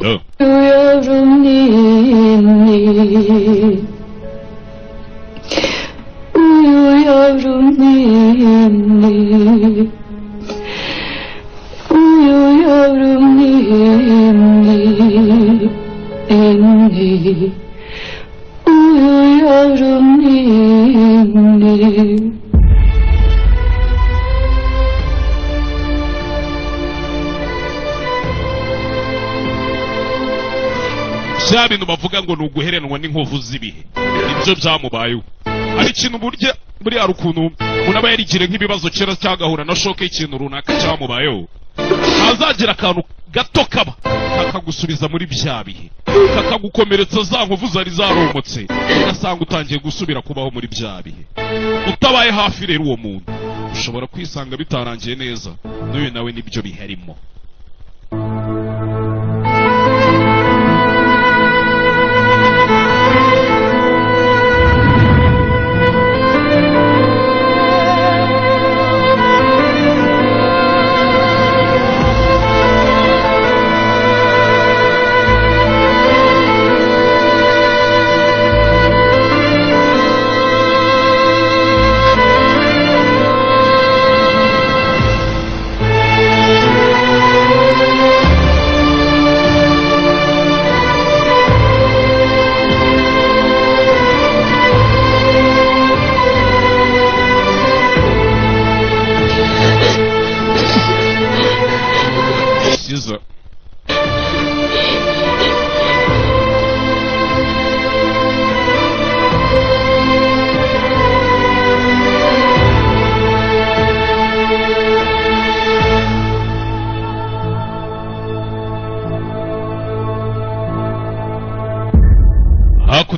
Yavrum ninni. Uyu yavrum ninni. Uyu yavrum ninni. Ninni. Uyu yavrum ninni. bya bintu bavuga ngo ni uguherenwa n'inkovu z'ibihe nibyo byamubayeho ari ikintu burya hari ukuntu umuntu aba yarigire nk'ibibazo kera cyagahura na shoke y'ikintu runaka cyamubayeho azagira akantu gato kaba kakagusubiza muri bya bihe kakagukomeretsa za nkovu zari zaromotse ugasanga utangiye gusubira kubaho muri bya bihe utabaye hafi rero uwo muntu ushobora kwisanga bitarangiye neza n'uyu nawe nibyo biharimo.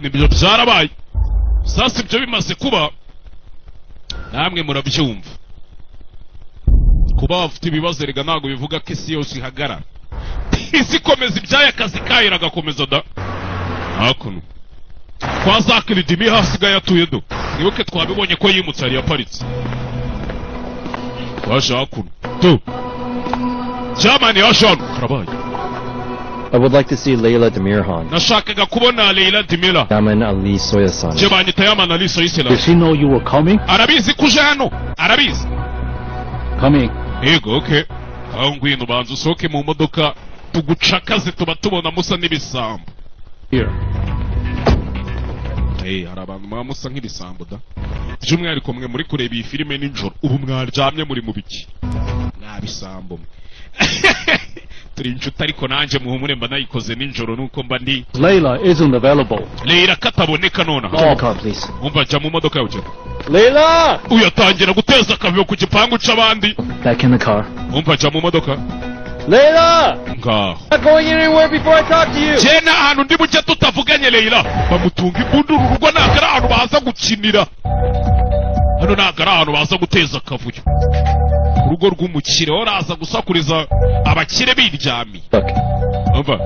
Ibyo byarabaye sasa ibyo bimaze kuba namwe murabyumva kuba bafite ibibazo rega ntabwo bivuga ko isi yose ihagarara isi ikomeza ibyayo akazi kayo iragakomeza da hakuno kwa zakiridimi hasigaye atuye do nibuke twabibonye ko yimutse yari yaparitse waje hakuno do jamani hashano karabaye. I would like to see Layla Demirhan. Nashakaga kubona Layla Demira. Yaman Ali Soyasan. Je banyita Yaman Ali Soyasan. Does she know you were coming? Arabizi kuje hano. Arabizi. Coming. Yego, okay. Aho ngwino banza usohoke mu modoka tugucakaze tuba tubona musa n'ibisambo. Here. Hari abantu musa nk'ibisambo da. By'umwihariko mwe muri kureba iyi filime nijoro ubu mwaryamye muri mu biki. Mwabisambo. Turi inshuti ariko nanjye muhumure mba nayikoze nijoro nuko mba ndi. Layla isn't available. Layla kataboneka nona. Get the car, please. Umva jya mu modoka yawe. Layla! Uyatangira guteza akavuyo ku gipangu c'abandi. Back in the car. Umva jya mu modoka. Layla! Ngaho. Not going anywhere before I talk to you. Jena ahantu ndi bucye tutavuganye Layla. Bamutunga imbunduru urugo nagara ahantu baza gukinira. Hano nagara ahantu baza guteza akavuyo. Urugo rw'umukire oraza gusakuriza abakire biryami. Look. Umva.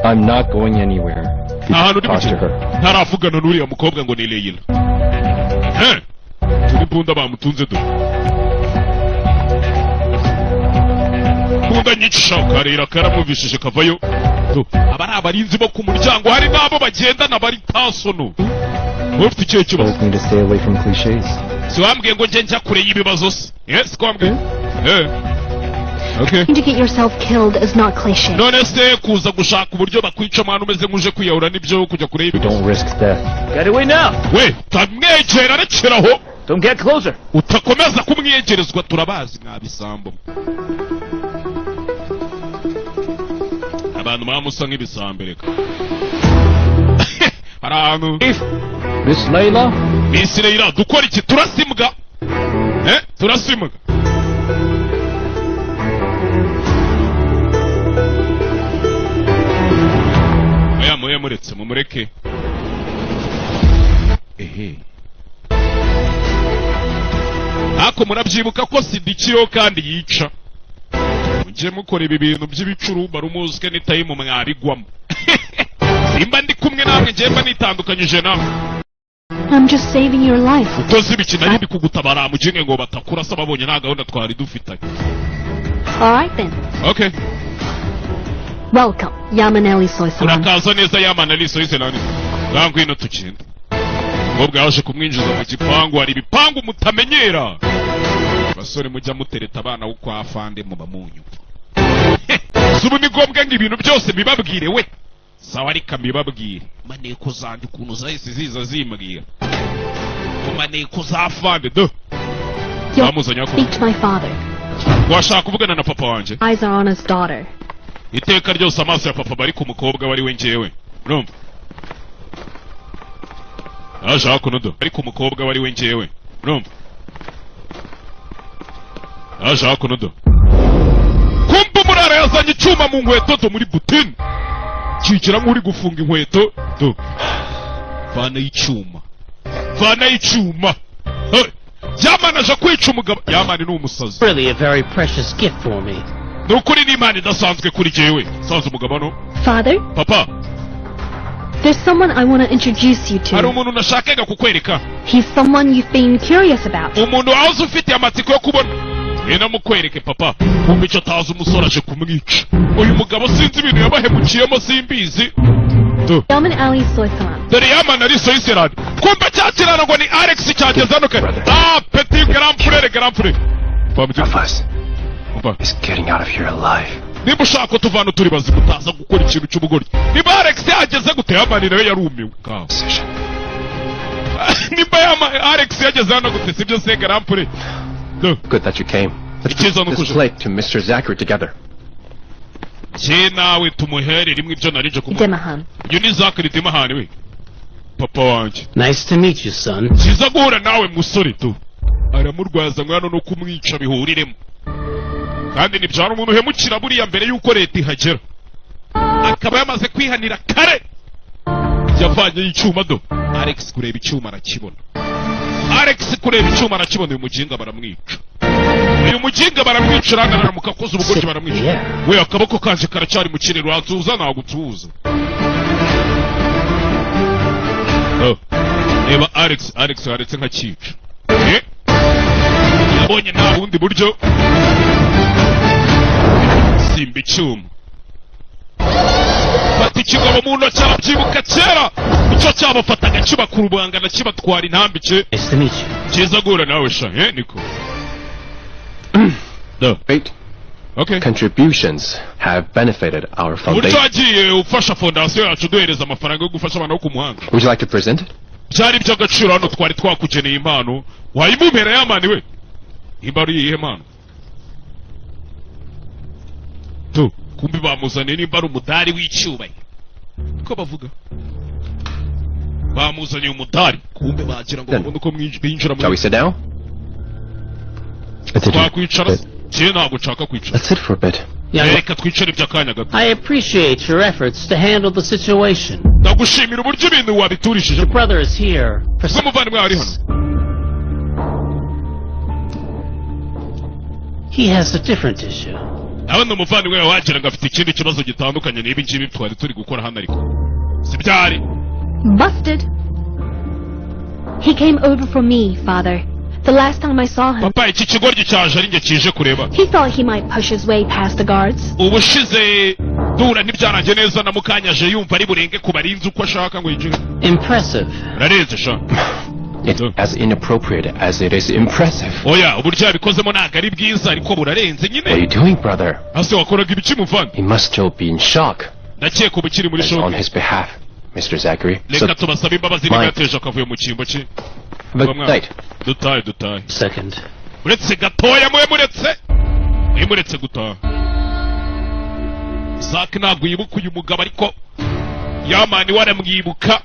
I'm not going anywhere. Ahantu ndi Talk to bucye. her. Ntaravugana n'uriya mukobwa ngo ni Layla. Turi bunda bamutunze do. Bunda nyicisha karera karamuvishije kavayo. Abari abarinzi bo ku muryango hari nabo bagendana bari tasono. Ufite icyo kibazo. Told me to stay away from cliches. Si wambwiye ngo nje njya kure y'ibibazo se. Yes, kwambwiye. Okay. To get yourself killed is not cliche. None se kuza gushaka uburyo bakwica mwana umeze nk'uje kwiyahura nibyo kujya kure We y'ibibazo. don't risk death. Get away now. We, tamwegera rekeraho. Don't get closer. Utakomeza kumwegerezwa turabazi mwabisambo. Abantu bamusa nk'ibisambereka. Hari ahantu. Miss Layla? Miss Layla dukora iki turasimbwa? Turasimbwa. Oya muretse mumureke. Ako murabyibuka ko sidikiro kandi yica. Mujye mukora ibi bintu by'ibicurumba rumuzwe n'itayimu mwabigwamo. Simba ndi kumwe namwe ngiye mba nitandukanyije nawe. I'm just saving your life. Utozi ibikina ndi kugutabara mujye ngo batakurasa babonye nta gahunda twari dufitanye. All right then. Okay. Welcome, Yamanelli Soy Salon. urakaza neza Yamana ari Switzerland. Ngwino tugenda. Umukobwa yaje kumwinjiza mu gipangu, hari ibipangu mutamenyera. Basore mujya mutereta abana wo kwa afande mu bamunyu. Subu ni ngombwa ngo ibintu byose bibabwire we. Sawa ariko mbibabwire. Maneko zanjye ukuntu zahise ziza zimbwira. Maneko za afande do. You'll speak to my father. Washaka kuvugana na papa wanje? Eyes are on his daughter. Iteka ryose amaso ya papa bari ku mukobwa wari we njyewe. Urumva? Ashaka kunodo. Bari ku mukobwa wari we njyewe. Urumva? Ashaka kunodo. Kumva murara yazanye icyuma mu nkweto zo muri butini. Kikira nk'uri gufunga inkweto. Do. Vana y'icyuma. Vana y'icyuma. Yamana aje kwica umugabo. Yamana ni umusazi. Really a very precious gift for me. Nukuri ni imana idasanzwe kuri jewe. Sanze umugabo no. Father? Papa. There's someone I want to introduce you Hari to. umuntu nashakaga kukwereka. He's someone you've been curious about. Umuntu wahoze ufite amatsiko yo kubona. Ngenda mukwereke papa. Kumbe icyo atazi umusore aje kumwica. Uyu mugabo sinzi ibintu yabahemukiyemo simbizi. Yamanelli Soy Salon. Dore Yamana ari Switzerland. Kumbe cyakirana ngo ni Alex cyageze hano kare. Petit grand frère. Nafas is getting out of here alive. Niba ushaka ko tuvana turi bazima utaza gukora ikintu cy'ubugoryi. Niba Alex yageze gute Yamana nawe yarumiwe. Niba Alex yageze hano gute sibyo se grand frère. Good that you came. Let's play to Mr. Zachary together. Je nawe tumuhere rimwe ibyo narije kumva. Demahan. Uyu ni Zachary Demahan we. Papa wanje. Nice to meet you, son. Kiza guhura nawe musore tu. Aramurwaza ngo hano no kumwica bihuriremo. Kandi nibyara umuntu uhemukira buriya mbere yuko leta ihagera. Akaba yamaze kwihanira kare. Yavanye y'icyuma do. Alex kureba icyuma arakibona. Alex kureba icyuma arakibona uyu mujinga baramwica. Uyu mujinga baramwica arangana mukakoza ubugoryi baramwica. We akaboko kanje karacyari mu kirere wazuza nagutuza. Eba Alex haretse nka cyica. Yabonye nta bundi buryo. Simba icyuma. Bati ikigabo mu ntoki arabyibuka kera. Icyo cyabafataga kibakura ubangana kibatwara intambike. Nice to meet you. Kiza guhura nawe sha, niko. Great. Okay. Contributions have benefited our Uburyo foundation. wagiye ufasha fondasiyo yacu duhereza amafaranga yo gufasha abana bo ku muhanda. Would you like to present it? Byari by'agaciro hano twari twakugeneye impano. Wayimumera Yamani we. Nimba ari iyihe mpano? Tu, kumbi bamuzaniye nimba ari umudari w'icyubahiro. Ko bavuga. Bamuzaniye umudari. Kumbe bagira ngo babone uko binjira Shall we muri. sit down? Twakwicara. Je ntabwo nshaka kwicara. Let's sit for a bit. Reka twicare by'akanya gato. I appreciate your efforts to handle the situation. Ndagushimira uburyo ibintu wabiturishije. Your brother is here for Ko muvandimwe ari hano. He has a different issue. Abana umuvandimwe wagira ngo afite ikindi kibazo gitandukanye n'ibi ngibi twari turi gukora hano ariko. Si byari. Busted. He came over for me, Father. The last time I saw him, Papa iki kigoryi cyaje ari nge kije kureba. he thought he might push his way past the guards. Ubushize dura ntibyarange neza na mukanyaje yumva ari burenge ku barinzi uko ashaka ngo yinjire. Impressive. Nareze sha. It's as inappropriate as it is impressive. Oya uburyo yabikozemo ntabwo ari bwiza ariko burarenze What are you nyine. doing, brother? Ase wakoraga ibiki muvandi? He must still be in shock. Ndakeka ubu kiri muri It's on shock. his behalf, Mr. Zachary. So, Reka tubasabe imbabazi niba yateje akavuye mu cyimbo cye. have a good night. Dutaye. Second. Uretse gatoya muretse gutaha. Zack ntabwo yibuka uyu mugabo ariko Yamani waramwibuka.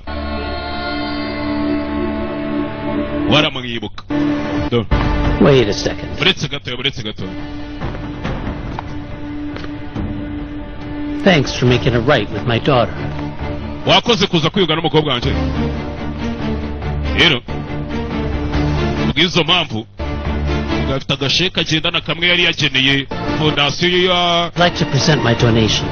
Wait a second. Uretse gatoya. Thanks for making it right with my daughter. Wakoze kuza kwiyunga n'umukobwa wanjye. Rero ubwizo mpamvu ugafite agasheka agendana kamwe yari yageneye fondasiyo ya. I'd like to present my donation.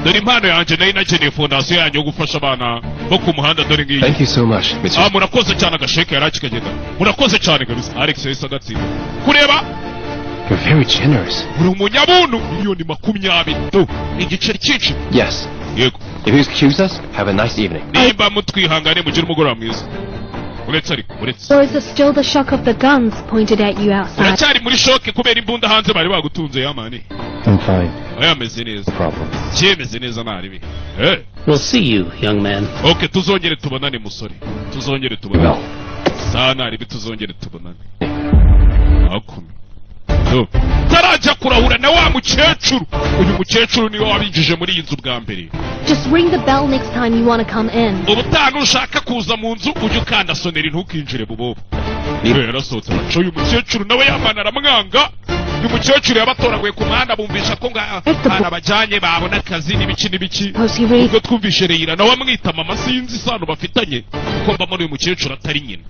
Dore impano yanjye nayo inageneye fondasiyo yanyu yo gufasha abana bo ku muhanda dore ngiyi. Thank you so much, Mr. Murakoze cyane agasheke yari akikagenda. Murakoze cyane kabisa. Alex yahise agatsinda. Kureba You're very generous. uri umunyabuntu miliyoni 20. igiceri cyinshi. Yes. Yego. If you excuse us, have a nice evening. Nimba mutwihangane mugire umugoroba mwiza. Uretse ariko uretse. Or is it still the shock of the guns pointed at you outside? Uracyari muri shoke kubera imbunda hanze bari bagutunze yamani. I'm fine. Ayameze neza. No problem. Cyemeze neza naribi. We'll see you, young man. Okay, tuzongere tubonane musore. Tuzongere tubonane. No. Sana ribi tuzongere tubonane. Akumi. No. Tarajya kurahura na wa mukecuru. Uyu mukecuru niwe wabinjije muri iyi nzu bwa mbere. Just ring the bell next time you want to come in. Ubutanu ushaka kuza mu nzu ujye ukanda soneri ntukinjire bubobo. Niwe yarasohotse baco uyu mukecuru nawe yamana aramwanga. Uyu mukecuru yabatoraguye ku muhanda bumvisha ko ngana bajanye babona akazi n'ibiki. Ubwo twumvishe Reira nawe amwita mama sinzi isano bafitanye. Kuko mba muri uyu mukecuru atari nyina.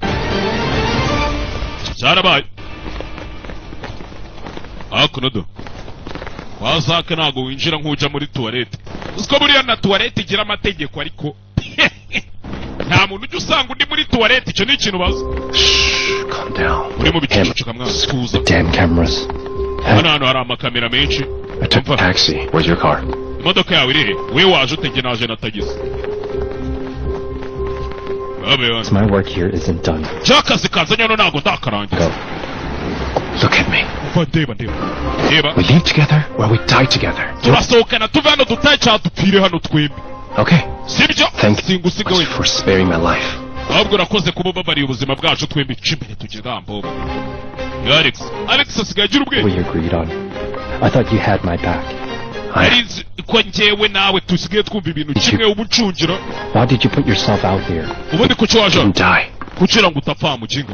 Cyarabaye. Akunodo. Wazaka nago winjira nk'uja muri toilette. Usko buriya na toilette igira amategeko ariko. Nta muntu ujya usanga undi muri toilette icyo ni ikintu bazi. Calm down. Uri mu bicucu kamwana tuza. Damn cameras. Hano hari amakamera menshi. I took a taxi. Where's your car? Imodoka yawe iri he? We waje utege naje na tagisi. My work here isn't done. Jakazi kazanye hano ntago ndakarangiza. Go. Look at me. Deba. We live together or we die together. Turasohokana tuve hano dutahe cyangwa dupfire hano twembi. Okay. Sibyo? Thank you Singusiga we. for sparing my life. Ahubwo urakoze kuba babariye ubuzima bwacu twembi cimbere tugenda mbobo. Alex asigaye agira ubwenge. We agreed on. I thought you had my back. Arizi ko njyewe nawe tusigaye twumva ibintu kimwe ubucungira. Why did you put yourself out here? Ubundi kuki waje? Die. Kugira ngo utapfa mu kingo.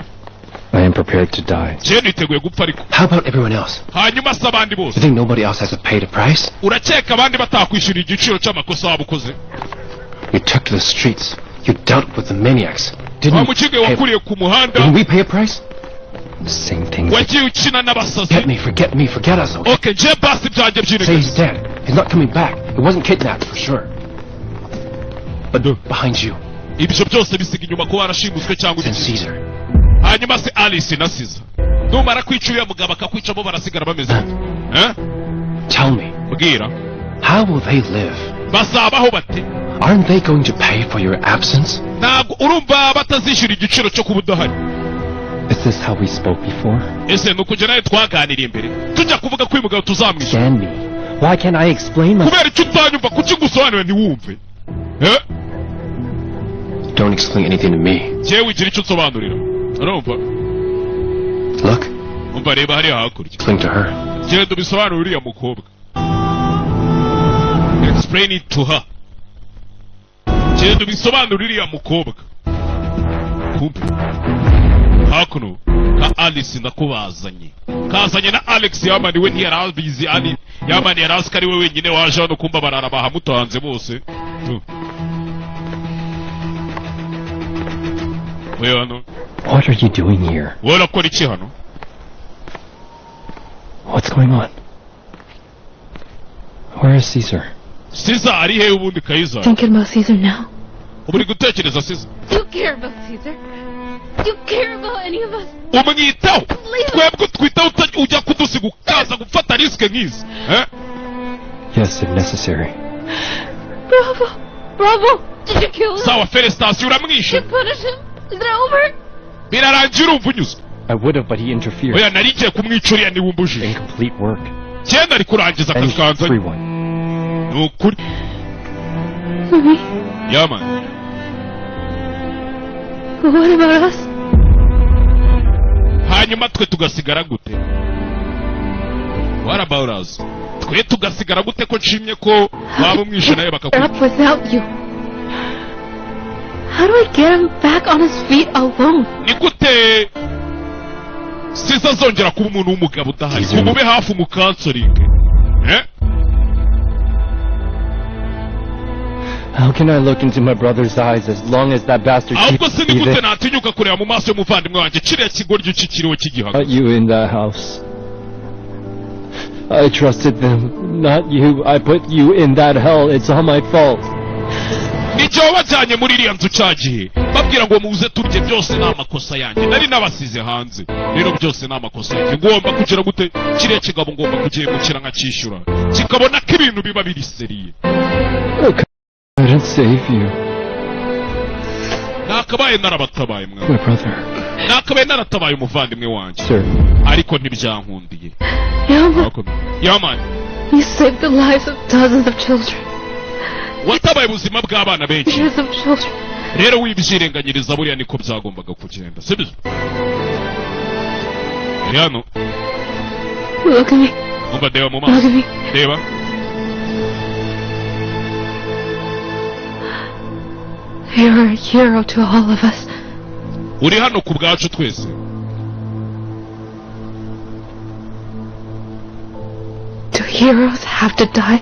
I am prepared to die. Je niteguye gupfa ariko. How about everyone else? Hanyuma se abandi bose. You think nobody else has to pay the price? Urakeka abandi batakwishyura igiciro cy'amakosa wabukoze? You took to the streets. You dealt with the maniacs. Didn't we pay a price? The same thing. Forget us, okay? Say he's dead. He's not coming back. He wasn't kidnapped for sure. But behind you. And Caesar. Hanyuma se Alice na Caesar. Numara kwica uyu mugabo akakwica bo barasigara bameze. Tell me. Mbwira. How will they live? Bazabaho bate? Aren't they going to pay for your absence? Ntabwo urumva batazishyura igiciro cyo kuba udahari. Is this how we spoke before? Ese nukugira nawe twaganiriye mbere. Tujya kuvuga ko uyu mugabo tuzamwishyura. Stand me. Why can't I explain myself? Kubera icyo utanyumva kuki ngusobanurira ntiwumve. Don't explain anything to me. Jewe ugira icyo usobanurira. Urumva? Look. Umva reba hariya hakurya. Explain to her. Genda ubisobanurire uriya mukobwa. Explain it to her. Genda ubisobanurire uriya mukobwa. Kumbe. Hakuno ka Alice ndakubazanye. Kazanye na Alex yamani we ntiyarabizi ali yamani yarazi ari we wenyine waje hano kumba barara bahamutanze bose. What are you doing here? Warakora iki hano? What's going on? Where is Caesar? Caesar ari he ubundi Caesar? Thinking about Caesar now. Uburi gutekereza Caesar? Do you care about Caesar? Do you care about any of us? Umwitaho. Twebwe twitaho ujya kudusiga ukaza gufata risk nk'izi. Yes, if necessary. Bravo. Did you kill him? Sawa Felicitation uramwishe. Did you punish him? Is that over? Birarangira umvunyuzwe. I would have, but he interfered. Oya narigiye kumwicuriya niwumbujije. Incomplete work. Cyenda ari kurangiza akakanza. Everyone. Nukuri. Yaman. What about us? Hanyuma twe tugasigara gute? What about us? Twe tugasigara gute ko nshimye ko baba umwishe naye bakakura. Up without you. How do I get him back on his feet alone? Ni gute Caesar zongera kuba umuntu w'umugabo udahari kumube hafi umukansoringe. How can I look into my brother's eyes as long as that bastard keeps breathing? Not you in that house. I trusted them, not you. I put you in that hell. It's all my fault. Nicyo wajyanye muri iriya nzu cyagihe babwira ngo muze turye byose n'amakosa yanjye nari nabasize hanze rero byose n'amakosa yanjye ngomba kugira gute kiriya kigabo ngomba kugihemukira nkacyishyura kikabona ko ibintu biba biri seriye. I couldn't save you. Nakabaye narabatabaye mwana. My brother. Nakabaye naratabaye umuvandimwe wanjye. Sir. Ariko ntibyankundiye. Yaman, Yaman, you saved the lives of dozens of children. watabaye ubuzima bw'abana benshi. Years of children. Rero wibyirenganyiriza buriya niko byagombaga kugenda, sibyo? Hano. Look at me. Umva deba mu Look maso. at me. Deba. You're a hero to all of us. Uri hano ku bwacu twese. Do heroes have to die?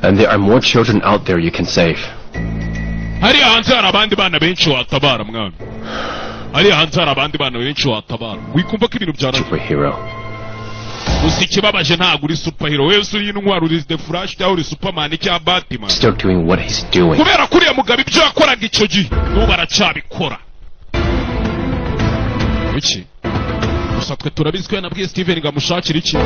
And there are more children out there you can save. Hariya hanze hari abandi bana benshi watabara mwana. Hariya hanze hari abandi bana benshi watabara. Wikumva ko ibintu byaraje. Superhero. Gusa ikibabaje ntabwo uri superhero. Wese uri intwaro, uri The Flash cyangwa uri Superman cyangwa Batman. Still doing what he's doing. Kubera kuriya mugabo ibyo yakoraga icyo gihe n'ubu aracyabikora. Iki? Gusa twe turabizi ko yanabwiye Steven ngo amushakire iki?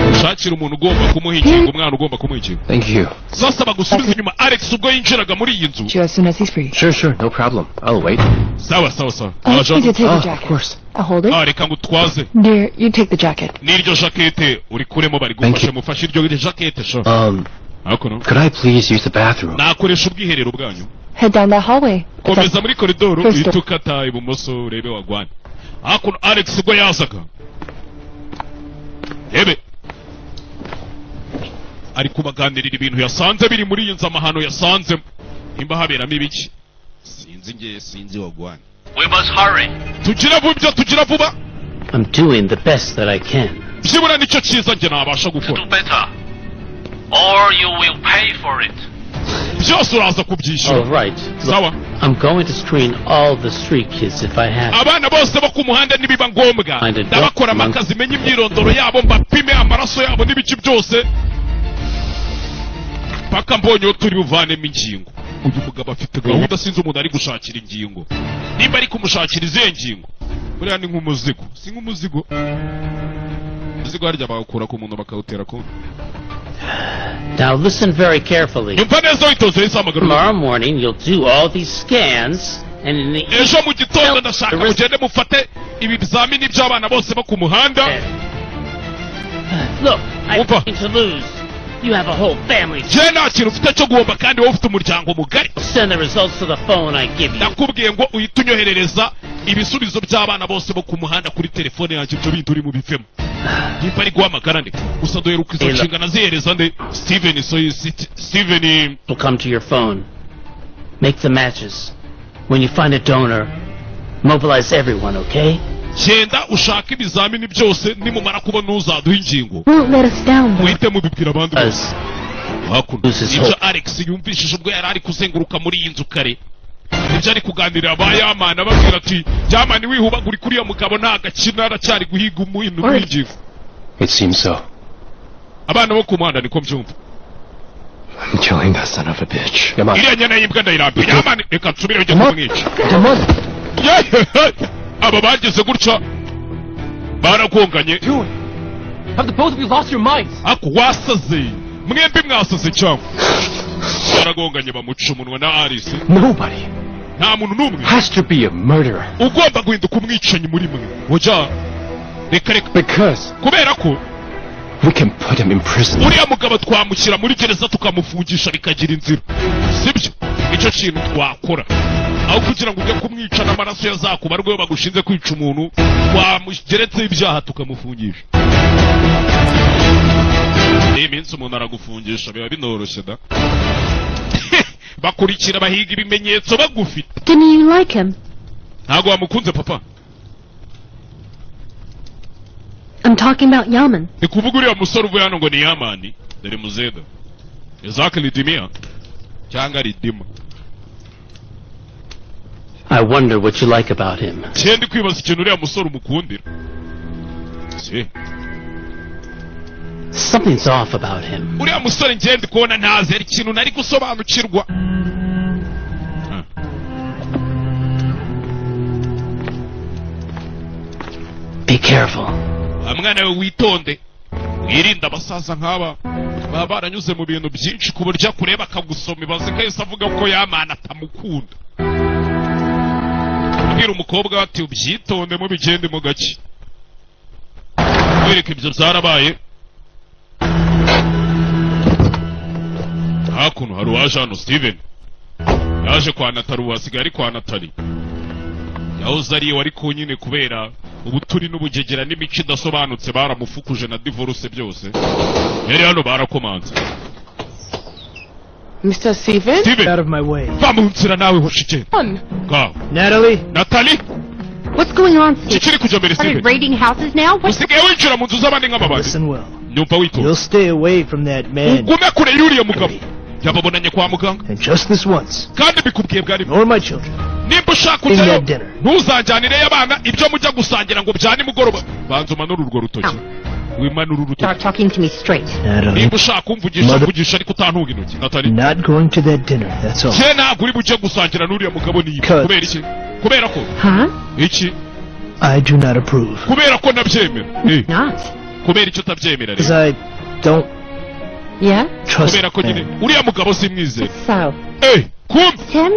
Mushakire umuntu ugomba kumuha ikingo, umwana ugomba kumuha ikingo. Thank you. Sasa bagusubiza inyuma Alex ubwo yinjiraga muri iyi nzu. You as soon as he's free. Sure, no problem. I'll wait. Sawa sawa sawa. Please you take the Of jacket. course. I'll hold it. Reka ngutwaze. Dear, you take the jacket. N'iryo jakete urikuremo bari Thank gufasha you. mufashe iryo jakete sho. Hakuno. Could I please use the bathroom? Nakoresha ubwiherero bwanyu. Head down that hallway. It's Komeza up- muri koridoro First step. itukata ibumoso urebe wagwane. Hakuno Alex ubwo yazaga. Yebe. Ari kubaganirira ibintu yasanze biri muri iyi nzu, amahano yasanze. Nimba haberamo ibiki? Sinzi wagwane. We must hurry. Tugira vuba. I'm doing the best that I can. Byibura nicyo cyiza njye nabasha gukora. Do better. Or you will pay for it. Byose uraza All kubyishyura. right. Sawa. I'm going to screen all the street kids if I have. Abana bose bo ku muhanda nibiba ngombwa. Find a Ndabakora document. amakazi menye imyirondoro yabo, mbapime amaraso yabo n'ibiki byose. Paka mbonye turi buvanemo ingingo. Uyu mugabo afite gahunda, sinzi umuntu ari gushakira ingingo. Nimba ari kumushakira izihe ngingo? Buriya ni nk'umuzigo. Si nk'umuzigo. Umuzigo harya bagakura ku muntu bakawutera ku. Now listen very carefully. Nyumva neza witoze isamagaro. Tomorrow morning you'll do all these scans, and in the Ejo mu gitondo ndashaka mugende mufate ibizamini by'abana bose bo ku muhanda. Look, I have Opa. nothing to lose. You have a whole family. Je nta kintu ufite cyo guhomba kandi wowe ufite umuryango mugari. Send the results to the phone I give you. Nakubwiye ngo uhite unyoherereza ibisubizo by'abana bose bo ku muhanda kuri telefone yanjye, ibyo bintu uri mu bifemo. Nimba ari guhamagara nde? Gusa duheruka izo nshingano zihereza nde? Steven Will come to your phone. Make the matches. When you find a donor, mobilize everyone, okay? genda ushaka ibizamini byose, nimumara kubona uzaduha ingingo Won't let us down, though. muhite mubibwira abandi bose. As Hakuno ibyo Alex yumvishije ubwo yari ari kuzenguruka muri iyi nzu kare, ibyo ari kuganirira ba Yamani ababwira ati Yamani wihubagura kuri iyo mugabo nta gakina, aracyari guhiga umuhino w'ingingo. It seems so. Abana bo ku muhanda niko mbyumva. I'm killing that son of a bitch. Come on. Iriya nyana y'imbwa ndayirambiye. Yamani reka nsubire njye kumwica. Come on. Aba bageze gutya baragonganye. Have the both of you lost your minds? Ako wasaze, mwembi mwasaze cyangwa? Baragonganye bamuca umunwa na Alice. Nobody Nta muntu n'umwe has to be a murderer. ugomba guhinduka umwicanyi muri mwe. Oja reka Because kubera ko we can put him in prison. uriya mugabo twamushyira muri gereza tukamufungisha bikagira inzira, sibyo? Icyo kintu twakora aho kugira ngo ujye kumwica n'amaraso yazakubarweho bagushinze kwica umuntu, twamugeretseho ibyaha tukamufungisha. Iyi minsi umuntu aragufungisha biba binoroshye da. Bakurikira bahiga ibimenyetso bagufite. Didn't you like him? Ntago wamukunze papa? I'm talking about Yaman. Ni kuvuga uriya musore uvuye hano ngo ni Yamani, dore muzeda. Exactly Dimia. Cyangwa Ridima. I wonder what you like about him. Cyendi kwibaza ikintu uriya musore umukundira. Si. Something's off about him. Uriya musore ngendi kubona ntazi ari ikintu nari gusobanukirwa. Be careful. mwana we witonde wirinde abasaza nk'aba baba baranyuze mu bintu byinshi ku buryo kureba akagusoma ibaze kahise avuga ko yamana atamukunda. Abwira umukobwa ati ubyitonde mu bigende mu gake wereka ibyo byarabaye. Hakuno hari uwaje hano Steven yaje kwa Natali wasigaye ari kwa Natali yahoze ariye wari ku nyine kubera ubuturi n'ubugegera n'imico idasobanutse baramufukuje na divorce byose yari hano barakomanze. Mr. Steven? Steven, Out of my way. va mu nzira nawe hoshike ngaho. Natalie? Natali What's going on, Steve? kikiri kujya mbere Started Steven raiding houses now? What's usigaye winjira mu nzu z'abandi nk'ababandi. Listen well. Nyumva witonze You'll stay away from that man. ugume kure y'uriya mugabo yababonanye kwa muganga And just this once. kandi bikubwiye bwari Nor my children. nimba ushaka In kujyayo that dinner. ntuzajyanireyo abana ibyo mujya gusangira ngo bya nimugoroba. Banza umanure urwo rutoki wimanure urutoki. Start talking to me straight. Natalie, nimba ushaka kumvugisha mvugisha ariko utantunga intoki. Natali not going to that dinner, that's all. je ntabwo uri bujye gusangira n'uriya mugabo niba Cut. kubera iki kubera ko Huh? iki I do not approve. kubera ko nabyemera Not. kubera icyo utabyemera Because rero I don't Yeah? trust kubera ko that nyine man. uriya mugabo simwizera. So, kumva Tim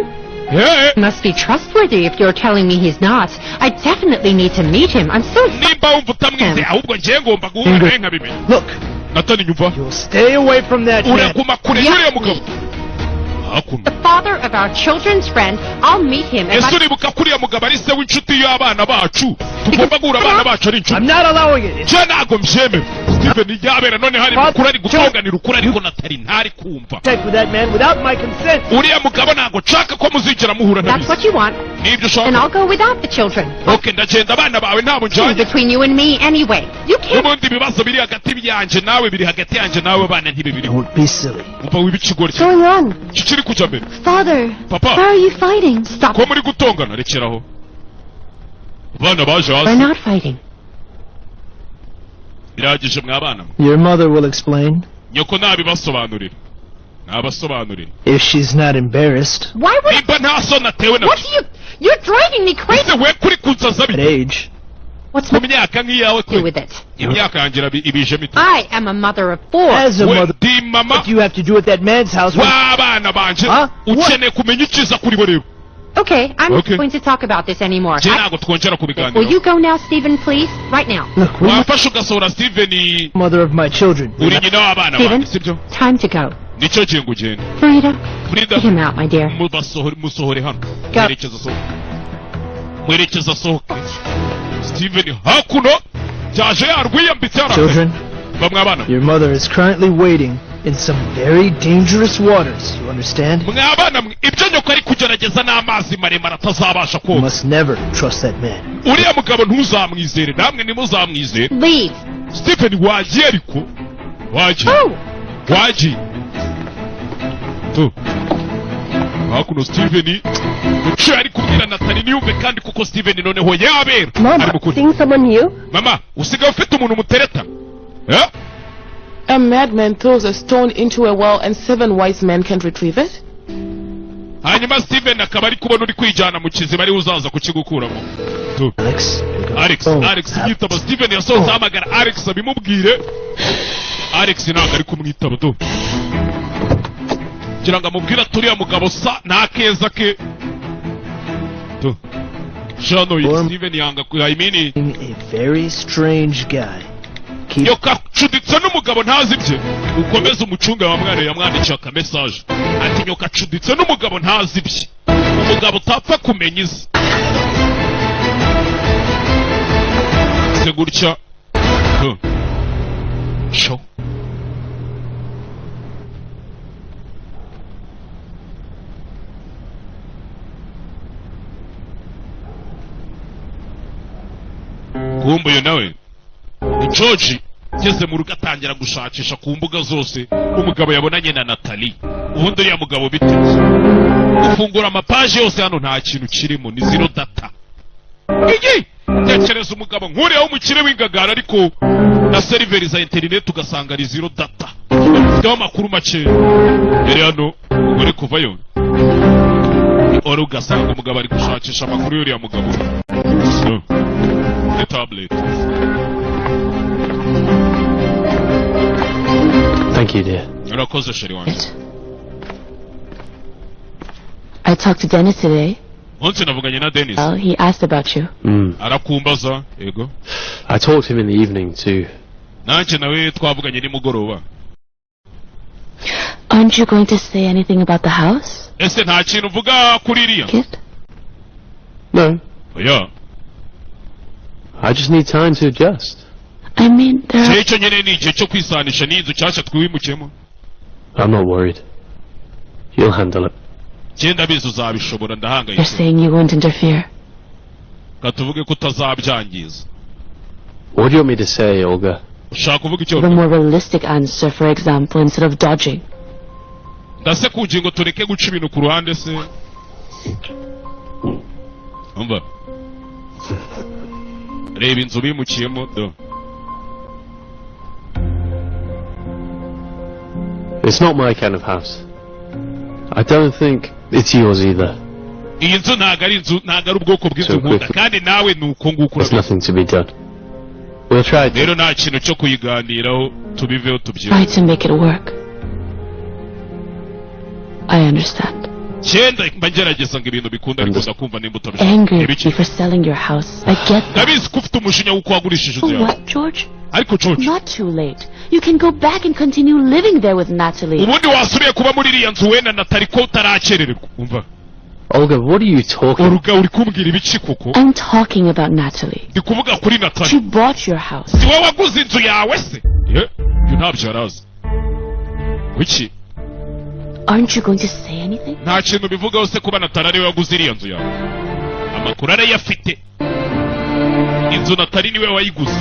must be trustworthy if you're telling me he's not. I definitely need to meet him. I'm so nimba wumva utamwizeye ahubwo ngiye ngomba guhura nawe nkabimenya. Look, Natali nyumva you'll stay away from that man. uraguma kure y'uriya mugabo. Hakuno the father of our children's friend. I'll meet him. If ese I... uribuka ko uriya mugabo ari se w'inshuti y'abana bacu tugomba guhura abana bacu ari inshuti. I'm not allowing it. je ntabwo mbyemera. Steven yabera none hari mukuru ari gutonganira ukuri ariko Natali ntari kumva. Take with that man without my consent. Uriya mugabo ntabwo nshaka ko muzigera muhura that's nabizi what you want, nibyo then I'll ushaka. go without the children. Okay ndagenda abana bawe ntabwo It's njyanye. between you and me anyway. You can't. n'ubundi ibibazo biri hagati yanjye nawe biri hagati yanjye nawe abana ntibibiriho. Don't be silly. umva w'ibikigori What's going on? kikiri kujya mbere. Father, Papa. why are you fighting? Stop. ko muri gutongana rekeraho. Abana baje We're hasi not fighting. biragije mwabana Your mother will explain. nyoko nabibasobanurira nabasobanurira. If she's not embarrassed. Why would... nimba nta soni atewe na What do you... You're driving me crazy. ese we kuri kunsaza At bite age. What's ku my... myaka nk'iyawe do kwe with it? imyaka yanjye ibije mito. I am a mother of 4. As a we mother. ndi mama What do you have to do at that man's house? when- w'abana banje Huh? ukeneye kumenya icyiza kuri bo rero. Okay, I'm not Okay. going to talk about this anymore. je ntabwo twongera Will kubiganiraho. you go now, Stephen, please? Right now. Look, we're not wafashe ugasohora Steven mother of my children. uri nyina w'abana Steven? banjye sibyo Time to go. nicyo gihe ngo ugende. Frida, Frida get him out, my dear. musohore hano mwerekeza asohoke mwerekeza asohoke. Steven hakuno byaje yarwiyambitse Children, bamwe abana your mother is currently waiting in some very dangerous waters. You understand? mwabana mwe ibyo nyoko ari kugerageza n'amazi maremare atazabasha You koga. must never trust that man. uriya mugabo ntuzamwizere namwe ntimuzamwizere. Leave. Stephen wagiye ariko wagiye Oh! wagiye tu hakuno Steven uciye ari kubwira Natali niyumve kandi kuko Steven noneho yabera ari mukuri. Seeing someone new? Mama usigaye ufite umuntu mutereta eh? A madman throws a stone into a well and 7 wise men can't retrieve it? hanyuma Steven akaba ari kubona uri kwijyana mu kiziba ari uzaza kukigukuramo. Tu Alex. Alex Oh. Alex yitaba Steven yasohotse ahamagara Alex abimubwire. Alex ntabwo ari kumwitaba tu kugira ngo amubwire ati uriya mugabo sa nta keza ke tu shano Form- Steven yanga kuyimini A very strange guy. Keep yoka cuditse n'umugabo ntazi ibye ukomeze umucunga wa mwana yamwandikiye aka message ati nyoka cuditse n'umugabo ntazi ibye umugabo utapfa kumenya izi se gutya sho kumbuye nawe ni George ngeze mu rugo atangira gushakisha ku mbuga zose umugabo yabonanye na Natali. ubundi uriya mugabo biteze ufungura amapaje yose hano nta kintu kirimo ni zero data. Igi tekereza umugabo nk'uriya w'umukire w'ingagara ariko na seriveri za internet ugasanga ari zero data ufiteho amakuru make yari hano uri kuvayo ori ugasanga umugabo ari gushakisha amakuru y'uriya mugabo. kuri tablet. Thank you, dear. Urakoze sheri wanjye. I talked to Dennis today. Once navuganye na Dennis. Well, he asked about you. Arakumbaza, yego. I talked to him in the evening too. Nanjye nawe twavuganye nimugoroba. Aren't you going to say anything about the house? Ese nta kintu uvuga kuri iriya? Kid? No. Oya. I just need time to adjust. I mean, there are... Icyo nyine ni igihe cyo kwisanisha n'inzu cyashya twimukiyemo. I'm not worried. You'll handle it. Genda bizo uzabishobora You're ndahangayitse. saying you won't interfere. Katuvuge ko utazabyangiza. What do you want me to say, Olga? Ushaka kuvuga icyo? The more realistic answer, for example, instead of dodging. Ndase kugira ngo tureke guca ibintu ku ruhande se. Umva. Reba inzu bimukiyemo do. It's not my kind of house. I don't think it's yours either. Iyi nzu ntago ari inzu, ntago ari ubwoko bw'inzu nkunda, kandi nawe ni uko nguko. There's nothing to be done. We'll try to... Rero nta kintu cyo kuyiganiraho, tubiveho Try tubyine. to make it work. I understand. Cyenda mba ngerageza ngo ibintu bikunda ariko ndakumva nimba utabishaka. Angry at Ibiki? you for selling your house. I get that. Ndabizi ko ufite umushinya w'uko wagurishije For inzu yawe. what, George? Ariko George, Not too late. You can go back and continue living there with Natalie. ubundi wasubiye kuba muri iriya nzu wenda Natali ko utarakerererwa. Umva. Olga, what are you talking... Oruga uri kumbwira ibiki koko? I'm talking about Natalie. Ndi kuvuga kuri Natali. She bought your house. Si wowe waguze inzu yawe se? Ye, ibyo ntabyo yarazi. Wiki? Aren't you going to say anything? Nta kintu bivugaho se kuba Natali ariwe waguze iriya nzu yawe. Amakuru arayafite. Inzu Natali niwe wayiguze.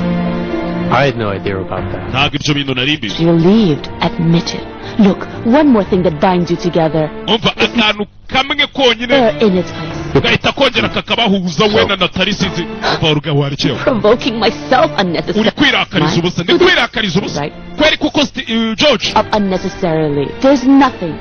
I had no idea about that. Ntabwo ibyo bintu nari mbizi. She relieved, admitted. Look, one more thing that binds you together. Umva akantu kamwe konyine They're in its place. gahita kongera kakabahuza we na Natali sinzi. Umva Oruga warekewe. Provoking myself Uri unnecessarily. kwirakariza ubusa. Ndi kwirakariza ubusa. Right. Kweri kuko George. Up unnecessarily. There's nothing.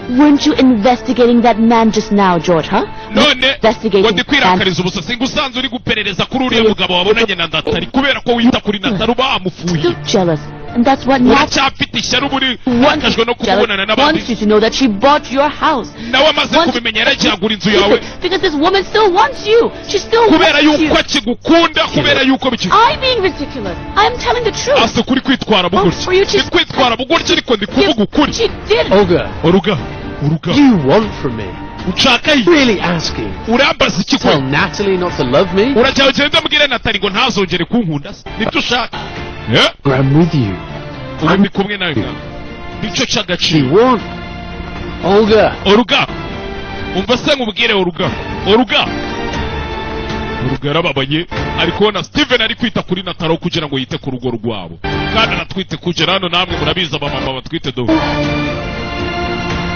Weren't you investigating that man just now, George, huh? None Investigating ngo ndi kwirakariza ubusa singa usanzwe uri guperereza kuri uriya mugabo wabonanye na Natali kubera ko wita kuri Natali uba wamufuhiye. Still jealous. And that's what Nat uracyafite ishyari uburi wakajwe no kubonana n'abandi. wants you to know that she bought your house. Nawe amaze kubimenya yaracyagura inzu yawe. Because this woman still wants you. She still kubera wants you. yuko akigukunda kubera yuko biki. I'm being ridiculous. I'm telling the truth. ase kuri kwitwara buguriki. Ndi kwitwara buguriki ariko ndi kuvuga ukuri. She did. Olga. Oruga. What do you want from me? Uchaka iki? Really asking? Urambaza iki Tell Natalie not to love me? Urajya ugenda mbwira Natali ngo ntazongere kunkunda se. Nibyo ushaka. I'm with you. Ubu ndi kumwe nawe ngaho. Nicyo cy'agaciro. You want? Olga. Oruga. Umva se nkubwire Oruga. Oruga. Oruga yarababaye ari kubona Steven ari kwita kuri Natali kugira ngo yite ku rugo rwabo. Kandi natwite kugera hano namwe murabiza abamama batwite do.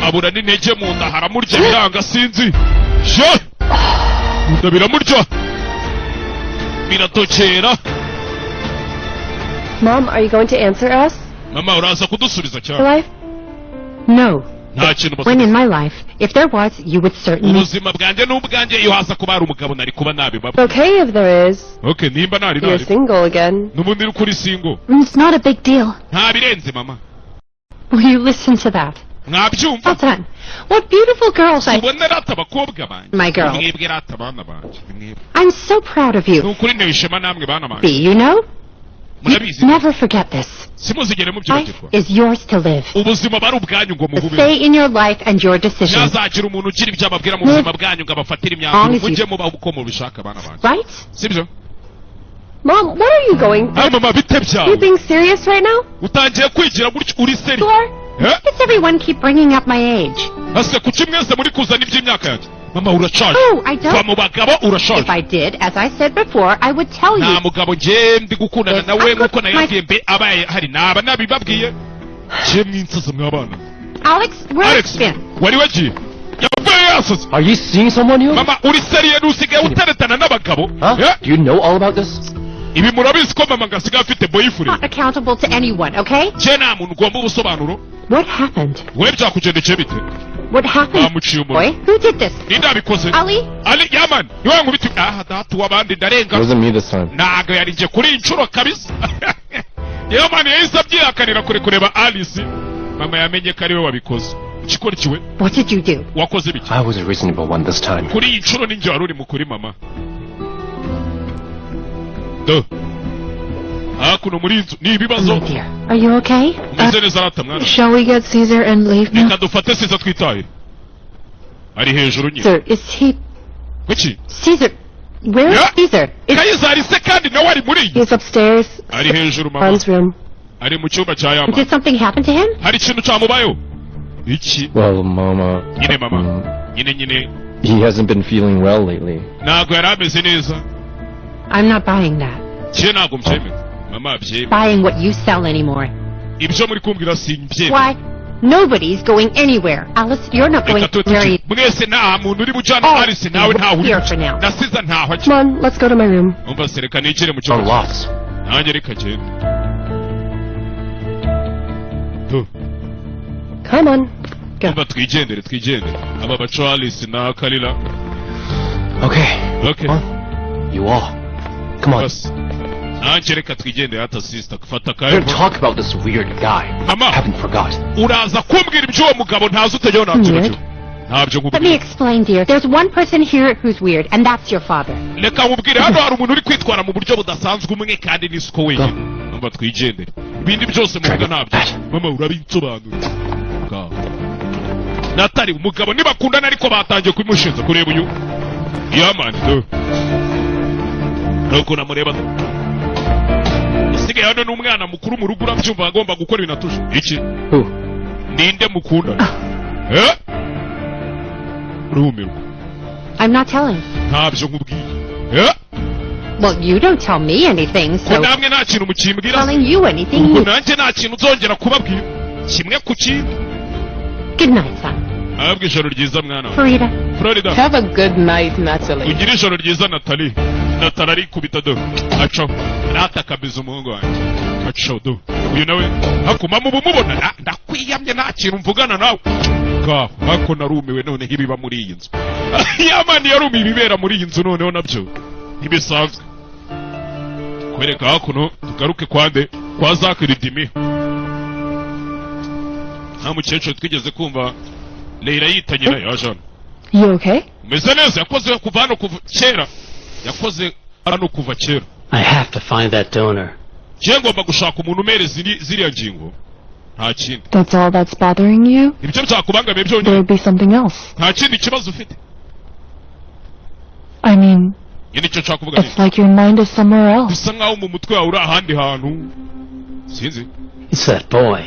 Abura n'intege mu nda haramurya biranga sinzi. Je! Nda biramurya. Biratokera. Mom, are you going to answer us? Mama uraza kudusubiza cyane. Life? No. Nta kintu When in my life, if there was, you would certainly... ubuzima bwanjye n'ubwanjye iyo haza kuba hari umugabo nari kuba nabibabwa. Okay if there is. Okay nimba nari You're single again. n'ubundi uri kuri single. It's not a big deal. Nta birenze mama. Will you listen to that? Mwabyumva. Sultan, what beautiful girls I... ubona rata abakobwa banjye. My girl. mwebwe rata abana banjye. mwebwe. I'm so proud of ni you. ukuri ntewe ishema namwe bana banjye. See, you know? murabizi. Never forget this. simuzigere Life mubyibagirwa. is yours to live. ubuzima bari ubwanyu ngo A mubube. say in your life and your decisions. ntazagira umuntu ugira ibyo ababwira mu buzima bwanyu ngo abafatire imyanzuro mujye mubaho uko mubishaka bana banjye. Right? sibyo? Mom, what are you going Ah mama bite Are you byawe. being serious right now? utangiye kwigira gutyo uri seri. Sure. Eh? Does everyone keep bringing up my age? ase kuki mwese muri kuzana iby'imyaka yanjye. mama urashaje. Oh, I va don't. mu bagabo If urashaje. I did, as I said before, I would tell nta you. mugabo njye ndi gukundana Yes, nawe I've nk'uko got nayabwiye mbe abaye hari naba nabibabwiye. je mwinsaza mwabana. Alex, where's Alex Finn? wari wagiye. yavuye yasaze. Are you seeing someone here? mama uri seriye ntusigaye uteretana n'abagabo. Huh? Eh? Do you know all about this? ibi murabizi ko mama ngasigaye afite boyfriend. Not accountable to anyone, okay? je nta muntu ugomba ubusobanuro. What happened? we byakugendekeye bite? What happened? bamuciye Boy, umuntu who did this? ninde abikoze Ali? ali yaman niwe nkubiti datu wabandi It ndarenga wasn't me this time. ntago yari nje kuri inshuro kabisa yaman yahise abyihakanira kure kureba Alice mama yamenye ko ariwe wabikoze ikikurikiwe What did you do? wakoze biki I was a reasonable one this time. kuri iyi nshuro ninjye wari uri mukuri mama do hakuno muri inzu ni ibibazo My dear, are you okay? umeze neza arata mwana Shall we get Caesar and leave now? reka dufate siza twitahire ari hejuru nyine Caesar, is he... kuki Caesar, where is Yeah. Caesar? kayizari se kandi nawe ari muri iyi He's upstairs. ari hejuru mama Han's room. ari mu cyumba cya yama Did something happen to him? hari ikintu cyamubayeho iki Well, Mama, nyine mama nyine he hasn't been feeling well lately. ntabwo yari ameze neza I'm not buying that. kiye ntabwo mbyemera mama abyemera Buying what you sell anymore. ibyo muri kumbwira simbyemera Why? Nobody's going anywhere. Alice, you're not going reka to tube marry... mwese nta muntu uri bujyana Oh, Alice nawe ntawe uri here for now. na siza ntaho ajya Come on, let's go to my room. umva se reka nigire mu There are cyumba lots. nanjye reka genda tu Come on. Go. umva twigendere aba baco Alice na Kalila Okay. okay You all. Come on. basi nanjye reka twigendere hata sister fata We're gonna kayo talk about this weird guy. Mama. Haven't forgot. uraza kumbwira iby'uwo mugabo ntazi utajyaho ntabyibagiwe ntabyo Let me nkubwira explain, dear. There's one person here who's weird, and that's your father. reka nkubwire hano hari umuntu uri kwitwara mu buryo budasanzwe umwe kandi ni siko wenyine umva twigendere ibindi byose muvuga ntabyo mama urabinsobanurira ngaho natari umugabo nibakundana ariko batangiye kubimushinza kureba uyu yamani do nuko namureba isigaye hano n'umwana mukuru mu rugo urabyumva agomba gukora ibintu atuje iki Who? ninde mukundana rumirwa I'm not telling. ntabyo nkubwiye Well, you don't tell me anything, ko so namwe nta kintu mukimbwira telling you anything... ubwo nanjye nta kintu nzongera kubabwira kimwe ku kindi Good night, son. ahubwo ijoro ryiza mwana wa Frida. Florida Have a good night, Natalie. ugire ijoro ryiza Natali arikubita do aco natakamiza umuhungu wanjye aco do uyu nawe hakuma mubu mubona ndakwiyamye nta kintu mvugana nawe ngaho hako narumiwe noneho ibiba muri iyi nzu yamani yarumiye ibibera muri iyi nzu noneho nabyo ntibisanzwe kwereka hakuno tugaruke kwande kwa Zakiridimi nta mukecuru twigeze kumva Leila yitanyira yaje hano You okay? umeze neza yakoze kuva hano kuva kera yakoze hano kuva kera I have to find that donor. kiye ngomba gushaka umuntu umereza ziriya ngingo nta kindi That's all that's bothering you? ibyo byakubangamiye There byonyine would be something else. nta kindi kibazo ufite I mean, iyi nicyo nshaka kuvuga it's like your mind is somewhere else. bisa nkaho mu mutwe wawe uri ahandi hantu sinzi It's that boy.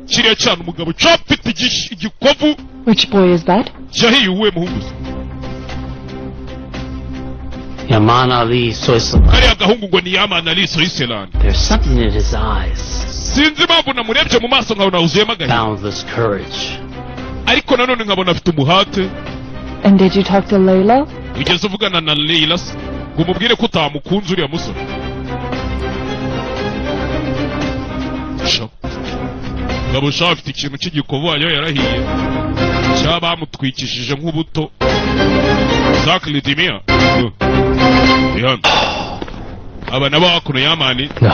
kiriya cyane umugabo cyafite igikovu Which boy is that? cyahiye uwuhe muhungu se Yaman Ali Soysalan. kariya gahungu ngo ni yamana Ali Soysalan There's something in his eyes. sinzi impamvu namurebye mu maso nkabona huzuyemo agahinda Boundless courage. ariko nanone nkabona afite umuhate And did you talk to Layla? ugeze uvugana na Leila se ngo umubwire ko utamukunze uriya musore ngabo sha afite ikintu cy'igikovu wayo yarahiye cyabamutwikishije nk'ubuto Zakiridimi Ihan aba nabo hakuno yamani No.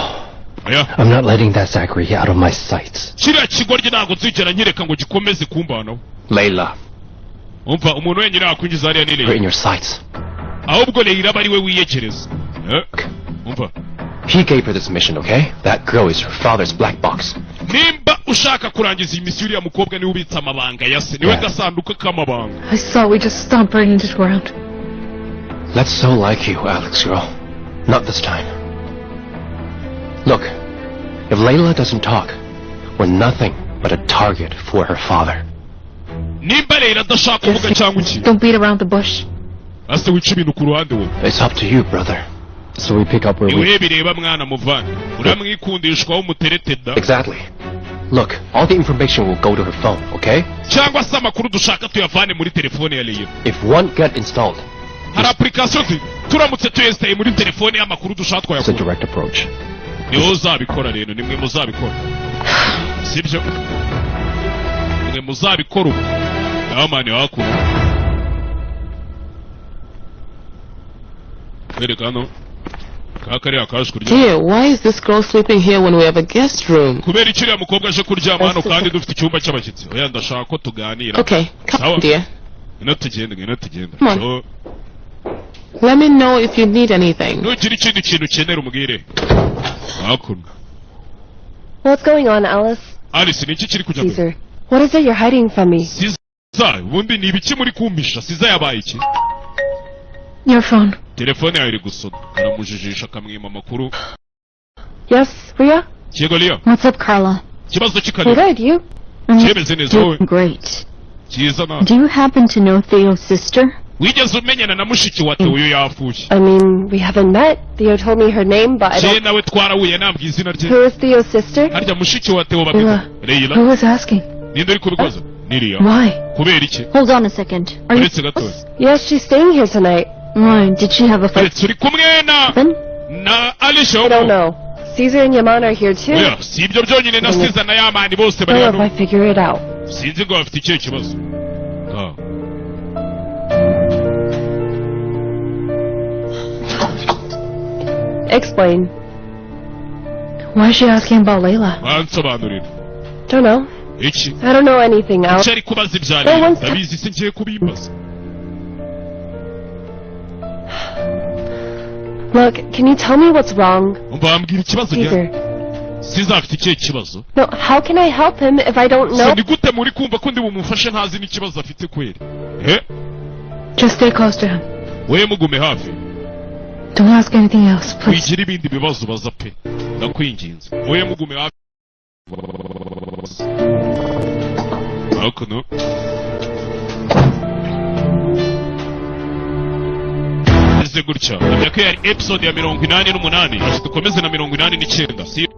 aya I'm not letting that Zachary out of my sights. kiriya kigoryi ntabwo nzigera nkireka ngo gikomeze kumbanaho Layla, umva umuntu wenyine wakwinjiza hariya ni put in Leila your sights. ahubwo Leila aba ari we wiyegereza umva He gave her this mission, okay? That girl is her father's black box. nimba ushaka kurangiza iyi misiyo uriya mukobwa niwe ubitse amabanga ya se niwe gasanduka k'amabanga I saw we just stopped bringing it around. That's so like you, Alex girl. Not this time. Look, if Layla doesn't talk, we're nothing but a target for her father. nimba Leila adashaka kuvuga cyangwa iki Don't beat around the bush. ase wica ibintu ku ruhande wowe It's up to you, brother. So we pick up where niwe bireba mwana muvana uramwikundishwa w'umutereteda Exactly. Look, all the information will go to her phone, okay? cyangwa se amakuru dushaka tuyavane muri telefone ya Leila If one get installed, hari application turamutse tuyesitaye muri telefone y'amakuru dushaka it's a twayakura direct approach. niwe uzabikora rero nimwe muzabikora sibyo nimwe muzabikora ubu yamani hakuno kwereka hano kakariya kaje kurya. Dear, why is this girl sleeping here when we have a guest room? kubera iki uriya mukobwa aje kuryama hano kandi dufite icyumba cy'abashyitsi? Oya ndashaka ko tuganira. Okay, come on, dear. ngwino tugende. Come on. So, Let me know if you need anything. nugira ikindi kintu ukenera umbwire. hakuno What's going on, Alice? Alice, ni iki kiri kujya mbere? Caesar, what is it you're hiding from me? Siza, ubundi ni ibiki muri kumpisha? Siza yabaye iki? Your phone. Telefone yawe iri gusona. Aramujijisha akamwima amakuru. Yes, Ria? Yego Lia, What's up, Carla? ikibazo I'm kikari. good, you? Cyemeze neza wowe. Great. Cyiza na. Do you happen to know Theo's sister? Wigeze umenyana na mushiki wa Theo uyu yapfuye? I mean, we haven't met. Theo told me her name, but I Je don't... nawe twarahuye nambwiye izina rye. Who is Theo's sister? Harya mushiki wa Theo babivuga. Leila. Who was asking? Ninde uri kubikoza? Ni Lia. Why? Kubera iki? Hold on a second. Are you... Uretse gato. Yes, she's staying here tonight. Why? Did she have a fight? Uretse uri kumwe na Alicia. I don't know. Caesar and Yaman are here too. Oya, si ibyo byonyine na Siza na Yamani bose bari I don't know if hano. I figure it out. Sinzi ngo bafite ikihe kibazo. Explain. Why is she asking about Layla? Bansobanurira. Don't know. Iki? I don't know anything else. Icyo ari kubaza ibya No Layla. one's- Ndabizi se ngiye kubimbaza. Look, can you tell me what's wrong? Mbambwira ikibazo Caesar. gihari. Siza afite ikihe kibazo? No, how can I help him if I don't know? So ni gute muri kumva ko ndi bumufashe ntazi n'ikibazo afite kweri? Just stay close to him. Wowe mugume hafi. Don't ask anything else, please. Wigira ibindi bibazo baza pe. Ndakwinginze. Wowe mugume hafi. Hakuno. Ese gutya. Ndabya ko yari episode ya 88. Dukomeze na 89. Si